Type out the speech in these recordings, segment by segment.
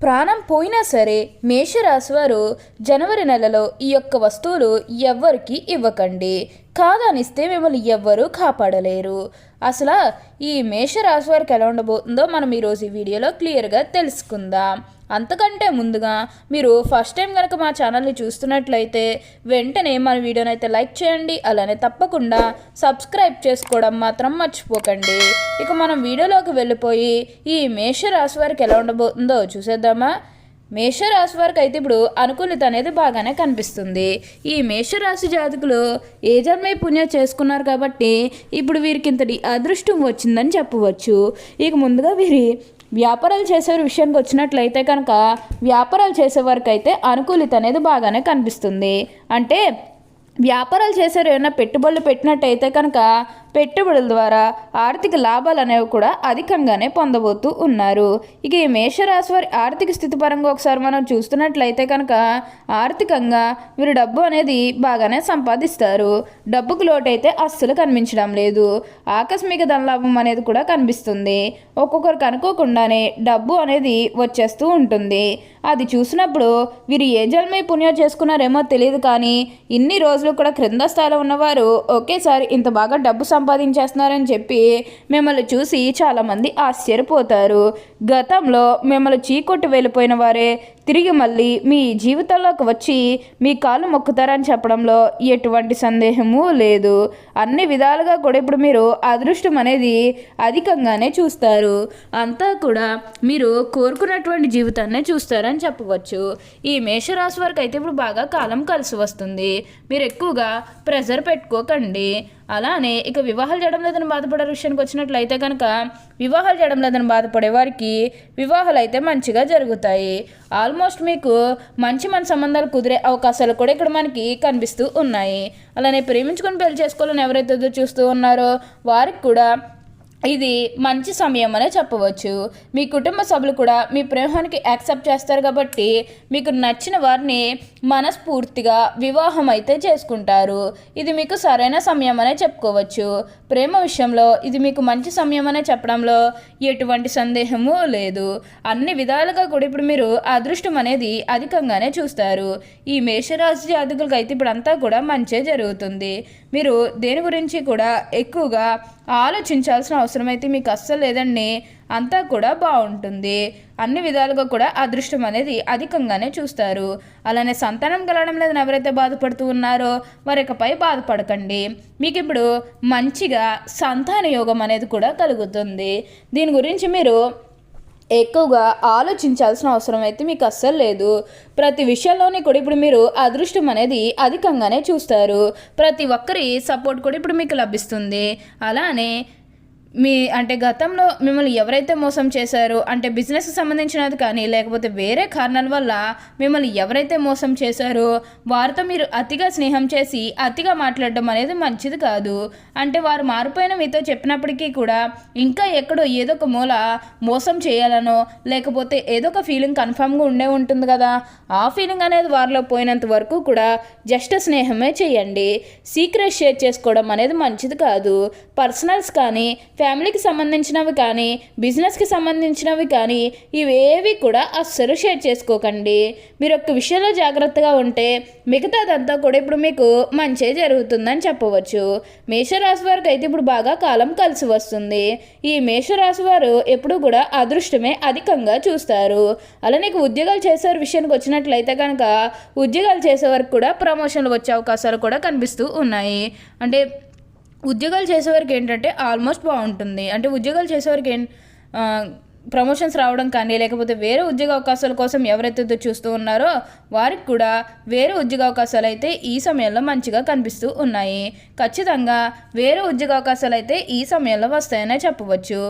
ప్రాణం పోయినా సరే మేషరాశి వారు జనవరి నెలలో ఈ యొక్క వస్తువులు ఎవ్వరికి ఇవ్వకండి. కాదనిస్తే మిమ్మల్ని ఎవ్వరూ కాపాడలేరు. అసలు ఈ మేషరాశి వారికి ఎలా ఉండబోతుందో మనం ఈరోజు ఈ వీడియోలో క్లియర్గా తెలుసుకుందాం. అంతకంటే ముందుగా మీరు ఫస్ట్ టైం కనుక మా ఛానల్ని చూస్తున్నట్లయితే వెంటనే మన వీడియోని అయితే లైక్ చేయండి. అలానే తప్పకుండా సబ్స్క్రైబ్ చేసుకోవడం మాత్రం మర్చిపోకండి. ఇక మనం వీడియోలోకి వెళ్ళిపోయి ఈ మేషరాశి వారికి ఎలా ఉండబోతుందో చూసేద్దామా. మేషరాశి వారికి అయితే ఇప్పుడు అనుకూలిత అనేది బాగానే కనిపిస్తుంది. ఈ మేషరాశి జాతకులు ఏ జన్మే పుణ్యం చేసుకున్నారు కాబట్టి ఇప్పుడు వీరికి ఇంతటి అదృష్టం వచ్చిందని చెప్పవచ్చు. ఇక ముందుగా వీరి వ్యాపారాలు చేసే విషయానికి వచ్చినట్లయితే కనుక వ్యాపారాలు చేసేవారికి అయితే అనుకూలిత అనేది బాగానే కనిపిస్తుంది. అంటే వ్యాపారాలు చేసేవారు ఏమైనా పెట్టుబడులు పెట్టినట్టయితే కనుక పెట్టుబడుల ద్వారా ఆర్థిక లాభాలు అనేవి కూడా అధికంగానే పొందబోతూ ఉన్నారు. ఇక ఈ మేషరాశి వారి ఆర్థిక స్థితి పరంగా ఒకసారి మనం చూస్తున్నట్లయితే కనుక ఆర్థికంగా వీరు డబ్బు అనేది బాగానే సంపాదిస్తారు. డబ్బుకు లోటైతే అస్సలు కనిపించడం లేదు. ఆకస్మిక ధనలాభం అనేది కూడా కనిపిస్తుంది. ఒక్కొక్కరికి అనుకోకుండానే డబ్బు అనేది వచ్చేస్తూ ఉంటుంది. అది చూసినప్పుడు వీరు ఏ జన్మే పుణ్యం చేసుకున్నారేమో తెలియదు, కానీ ఇన్ని రోజులు కూడా క్రింద స్థాయిలో ఉన్నవారు ఒకేసారి ఇంత బాగా డబ్బు సంపాదించేస్తున్నారని చెప్పి మిమ్మల్ని చూసి చాలామంది ఆశ్చర్యపోతారు. గతంలో మిమ్మల్ని చీకొట్టి వెళ్ళిపోయిన వారే తిరిగి మళ్ళీ మీ జీవితంలోకి వచ్చి మీ కాళ్ళు మొక్కుతారని చెప్పడంలో ఎటువంటి సందేహము లేదు. అన్ని విధాలుగా కూడా ఇప్పుడు మీరు అదృష్టం అనేది అధికంగానే చూస్తారు. అంతా కూడా మీరు కోరుకున్నటువంటి జీవితాన్నే చూస్తారని చెప్పవచ్చు. ఈ మేషరాశి వారికి అయితే ఇప్పుడు బాగా కాలం కలిసి వస్తుంది. మీరు ఎక్కువగా ప్రెజర్ పెట్టుకోకండి. అలానే ఇక వివాహాలు చేయడం లేదని బాధపడే విషయానికి వచ్చినట్లయితే కనుక వివాహాలు చేయడం లేదని బాధపడే వారికి వివాహాలు అయితే మంచిగా జరుగుతాయి. ఆల్మోస్ట్ మీకు మంచి సంబంధాలు కుదిరే అవకాశాలు కూడా ఇక్కడ మనకి కనిపిస్తూ ఉన్నాయి. అలానే ప్రేమించుకొని పెళ్లి చేసుకోవాలని ఎవరైతే చూస్తూ ఉన్నారో వారికి కూడా ఇది మంచి సమయం అనే చెప్పవచ్చు. మీ కుటుంబ సభ్యులు కూడా మీ ప్రేమానికి యాక్సెప్ట్ చేస్తారు కాబట్టి మీకు నచ్చిన వారిని మనస్ఫూర్తిగా వివాహం అయితే చేసుకుంటారు. ఇది మీకు సరైన సమయం అనే చెప్పుకోవచ్చు. ప్రేమ విషయంలో ఇది మీకు మంచి సమయం అనే చెప్పడంలో ఎటువంటి సందేహము లేదు. అన్ని విధాలుగా కూడా ఇప్పుడు మీరు అదృష్టం అనేది అధికంగానే చూస్తారు. ఈ మేషరాశి జాతకులకు అయితే ఇప్పుడు అంతా కూడా మంచే జరుగుతుంది. మీరు దేని గురించి కూడా ఎక్కువగా ఆలోచించాల్సిన అవసరం అయితే మీకు అస్సలు లేదండి. అంతా కూడా బాగుంటుంది. అన్ని విధాలుగా కూడా అదృష్టం అనేది అధికంగానే చూస్తారు. అలానే సంతానం కలగడం లేదని ఎవరైతే బాధపడుతూ ఉన్నారో వారికపై బాధపడకండి. మీకు ఇప్పుడు మంచిగా సంతాన యోగం అనేది కూడా కలుగుతుంది. దీని గురించి మీరు ఎక్కువగా ఆలోచించాల్సిన అవసరం అయితే మీకు అస్సలు లేదు. ప్రతి విషయంలోనే కూడా ఇప్పుడు మీరు అదృష్టం అనేది అధికంగానే చూస్తారు. ప్రతి ఒక్కరి సపోర్ట్ కూడా ఇప్పుడు మీకు లభిస్తుంది. అలానే అంటే గతంలో మిమ్మల్ని ఎవరైతే మోసం చేశారో, అంటే బిజినెస్కి సంబంధించినది కానీ లేకపోతే వేరే కారణాల వల్ల మిమ్మల్ని ఎవరైతే మోసం చేశారో వారితో మీరు అతిగా స్నేహం చేసి అతిగా మాట్లాడడం అనేది మంచిది కాదు. అంటే వారు మారిపోయిన మీతో చెప్పినప్పటికీ కూడా ఇంకా ఎక్కడో ఏదో ఒక మూల మోసం చేయాలనో లేకపోతే ఏదో ఒక ఫీలింగ్ కన్ఫామ్గా ఉండే ఉంటుంది కదా. ఆ ఫీలింగ్ అనేది వారిలో పోయినంత వరకు కూడా జస్ట్ స్నేహమే చేయండి. సీక్రెట్ షేర్ చేసుకోవడం అనేది మంచిది కాదు. పర్సనల్స్ కానీ ఫ్యామిలీకి సంబంధించినవి కానీ బిజినెస్కి సంబంధించినవి కానీ ఇవేవి కూడా అస్సలు షేర్ చేసుకోకండి. మీరు ఒక్క విషయంలో జాగ్రత్తగా ఉంటే మిగతాదంతా కూడా ఇప్పుడు మీకు మంచే జరుగుతుందని చెప్పవచ్చు. మేషరాశి వారికి అయితే ఇప్పుడు బాగా కాలం కలిసి వస్తుంది. ఈ మేషరాశి వారు ఎప్పుడు కూడా అదృష్టమే అధికంగా చూస్తారు. అలానే ఉద్యోగాలు చేసే విషయానికి వచ్చినట్లయితే కనుక ఉద్యోగాలు చేసే వరకు కూడా ప్రమోషన్లు వచ్చే అవకాశాలు కూడా కనిపిస్తూ ఉన్నాయి. అంటే ఉద్యోగాలు చేసేవారికి ఏంటంటే ఆల్మోస్ట్ బాగుంటుంది. అంటే ఉద్యోగాలు చేసేవారికి ప్రమోషన్స్ రావడం కానీ లేకపోతే వేరే ఉద్యోగ అవకాశాల కోసం ఎవరైతే చూస్తూ ఉన్నారో వారికి కూడా వేరే ఉద్యోగ అవకాశాలు అయితే ఈ సమయంలో మంచిగా కనిపిస్తూ ఉన్నాయి. ఖచ్చితంగా వేరే ఉద్యోగ అవకాశాలు అయితే ఈ సమయంలో వస్తాయనే చెప్పవచ్చు.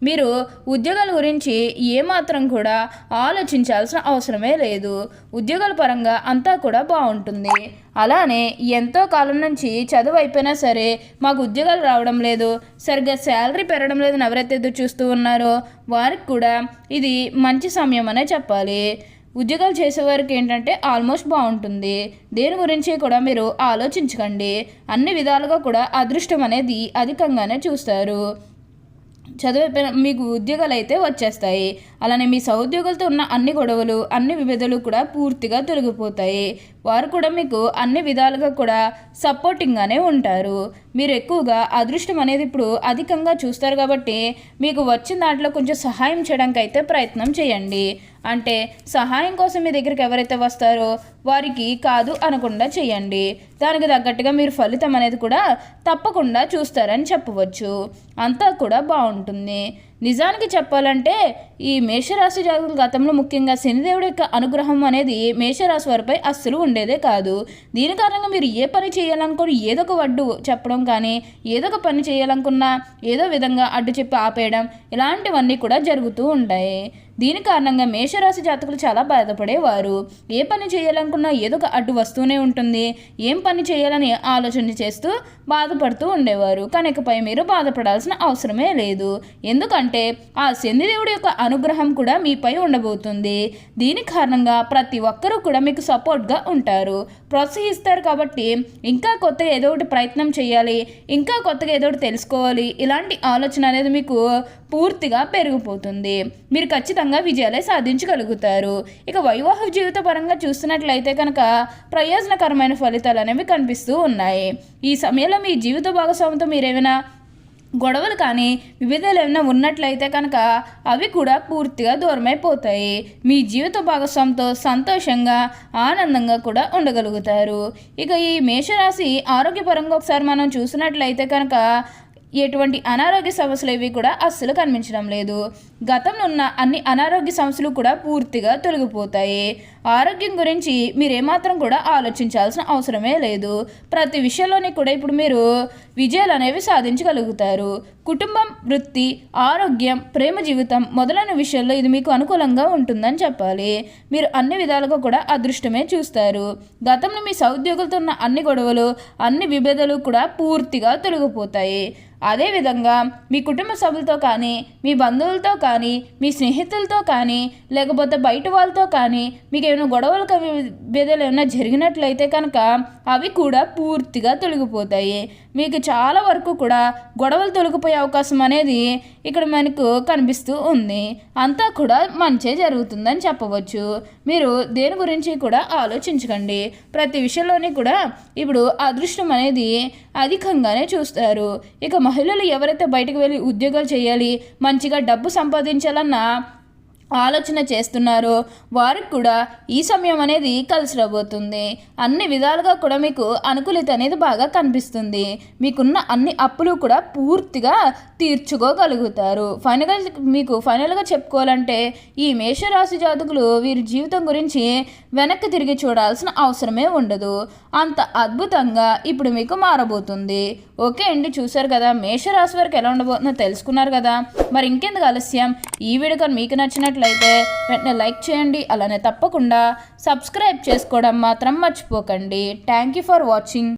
మీరు ఉద్యోగాల గురించి ఏమాత్రం కూడా ఆలోచించాల్సిన అవసరమే లేదు. ఉద్యోగాల పరంగా అంతా కూడా బాగుంటుంది. అలానే ఎంతో కాలం నుంచి చదువు అయిపోయినా సరే మాకు ఉద్యోగాలు రావడం లేదు, సరిగ్గా శాలరీ పెరగడం లేదని ఎవరైతే ఎదురు చూస్తూ ఉన్నారో వారికి కూడా ఇది మంచి సమయం అనే చెప్పాలి. ఉద్యోగాలు చేసేవారికి ఏంటంటే ఆల్మోస్ట్ బాగుంటుంది. దేని గురించి కూడా మీరు ఆలోచించకండి. అన్ని విధాలుగా కూడా అదృష్టం అనేది అధికంగానే చూస్తారు. చదివే మీకు ఉద్యోగాలు అయితే వచ్చేస్తాయి. అలానే మీ సహోద్యోగులతో ఉన్న అన్ని గొడవలు అన్ని విభేదాలు కూడా పూర్తిగా తొలగిపోతాయి. వారు కూడా మీకు అన్ని విధాలుగా కూడా సపోర్టింగ్గానే ఉంటారు. మీరు ఎక్కువగా అదృష్టం అనేది ఇప్పుడు అధికంగా చూస్తారు కాబట్టి మీకు వచ్చిన దాంట్లో కొంచెం సహాయం చేయడానికి అయితే ప్రయత్నం చేయండి. అంటే సహాయం కోసం మీ దగ్గరికి ఎవరైతే వస్తారో వారికి కాదు అనకుండా చేయండి. దానికి తగ్గట్టుగా మీరు ఫలితం అనేది కూడా తప్పకుండా చూస్తారని చెప్పవచ్చు. అంతా కూడా బాగుంటుంది. నిజానికి చెప్పాలంటే ఈ మేషరాశి జాతకుల గతంలో ముఖ్యంగా శనిదేవుడి యొక్క అనుగ్రహం అనేది మేషరాశి వారిపై అస్సలు ఉండేదే కాదు. దీని కారణంగా మీరు ఏ పని చేయాలనుకుని ఏదో ఒక అడ్డు చెప్పడం కానీ ఏదో ఒక పని చేయాలనుకున్నా ఏదో విధంగా అడ్డు చెప్పి ఆపేయడం ఇలాంటివన్నీ కూడా జరుగుతూ ఉంటాయి. దీని కారణంగా మేషరాశి జాతకులు చాలా బాధపడేవారు. ఏ పని చేయాలనుకున్నా ఏదో ఒక అడ్డు వస్తూనే ఉంటుంది. ఏం పని చేయాలని ఆలోచన చేస్తూ బాధపడుతూ ఉండేవారు. కానీ ఇకపై మీరు బాధపడాల్సిన అవసరమే లేదు. ఎందుకంటే ఆ శనిదేవుడి యొక్క అనుగ్రహం కూడా మీపై ఉండబోతుంది. దీని కారణంగా ప్రతి ఒక్కరూ కూడా మీకు సపోర్ట్గా ఉంటారు, ప్రోత్సహిస్తారు. కాబట్టి ఇంకా కొత్తగా ఏదో ఒకటి ప్రయత్నం చేయాలి, ఇంకా కొత్తగా ఏదో ఒకటి తెలుసుకోవాలి, ఇలాంటి ఆలోచన అనేది మీకు పూర్తిగా పెరిగిపోతుంది. మీరు ఖచ్చితంగా విజయాలే సాధించగలుగుతారు. ఇక వైవాహిక జీవిత పరంగా చూస్తున్నట్లయితే కనుక ప్రయోజనకరమైన ఫలితాలు అనేవి కనిపిస్తూ ఉన్నాయి. ఈ సమయంలో మీ జీవిత భాగస్వామితో మీరేమైనా గొడవలు కానీ విభేదాలు ఏమైనా ఉన్నట్లయితే కనుక అవి కూడా పూర్తిగా దూరమైపోతాయి. మీ జీవిత భాగస్వామితో సంతోషంగా ఆనందంగా కూడా ఉండగలుగుతారు. ఇక ఈ మేషరాశి ఆరోగ్యపరంగా ఒకసారి మనం చూసినట్లయితే కనుక ఎటువంటి అనారోగ్య సమస్యలు ఏవి కూడా అస్సలు కనిపించడం లేదు. గతంలో ఉన్న అన్ని అనారోగ్య సమస్యలు కూడా పూర్తిగా తొలగిపోతాయి. ఆరోగ్యం గురించి మీరు ఏమాత్రం కూడా ఆలోచించాల్సిన అవసరమే లేదు. ప్రతి విషయంలోనే కూడా ఇప్పుడు మీరు విజయాలు అనేవి సాధించగలుగుతారు. కుటుంబం, వృత్తి, ఆరోగ్యం, ప్రేమ జీవితం మొదలైన విషయాల్లో ఇది మీకు అనుకూలంగా ఉంటుందని చెప్పాలి. మీరు అన్ని విధాలుగా కూడా అదృష్టమే చూస్తారు. గతంలో మీ సహోద్యోగులతో ఉన్న అన్ని గొడవలు అన్ని విభేదాలు కూడా పూర్తిగా తొలగిపోతాయి. అదేవిధంగా మీ కుటుంబ సభ్యులతో కానీ మీ బంధువులతో కానీ మీ స్నేహితులతో కానీ లేకపోతే బయట వాళ్ళతో కానీ మీకు ఏమైనా గొడవలు విభేదాలు ఏమైనా జరిగినట్లయితే కనుక అవి కూడా పూర్తిగా తొలగిపోతాయి. మీకు చాలా వరకు కూడా గొడవలు తొలగిపోయే అవకాశం అనేది ఇక్కడ మనకు కనిపిస్తూ ఉంది. అంతా కూడా మంచే జరుగుతుందని చెప్పవచ్చు. మీరు దేని గురించి కూడా ఆలోచించకండి. ప్రతి విషయంలోని కూడా ఇప్పుడు అదృష్టం అనేది అధికంగానే చూస్తారు. ఇక మహిళలు ఎవరైతే బయటకు వెళ్ళి ఉద్యోగాలు చేయాలి, మంచిగా డబ్బు సంపాదించాలన్న ఆలోచన చేస్తున్నారో వారికి కూడా ఈ సమయం అనేది కలిసి రాబోతుంది. అన్ని విధాలుగా కూడా మీకు అనుకూలత అనేది బాగా కనిపిస్తుంది. మీకున్న అన్ని అప్పులు కూడా పూర్తిగా తీర్చుకోగలుగుతారు. ఫైనల్గా చెప్పుకోవాలంటే ఈ మేషరాశి జాతకులు వీరి జీవితం గురించి వెనక్కి తిరిగి చూడాల్సిన అవసరమే ఉండదు. అంత అద్భుతంగా ఇప్పుడు మీకు మారబోతుంది. ఓకే అండి, చూసారు కదా మేషరాశి వారికి ఎలా ఉండబోతుందో తెలుసుకున్నారు కదా. మరి ఇంకెందుకు ఆలస్యం, ఈ వీడియో కానీ మీకు నచ్చినట్లయితే వెంటనే లైక్ చేయండి. అలానే తప్పకుండా సబ్స్క్రైబ్ చేసుకోవడం మాత్రం మర్చిపోకండి. Thank you for watching.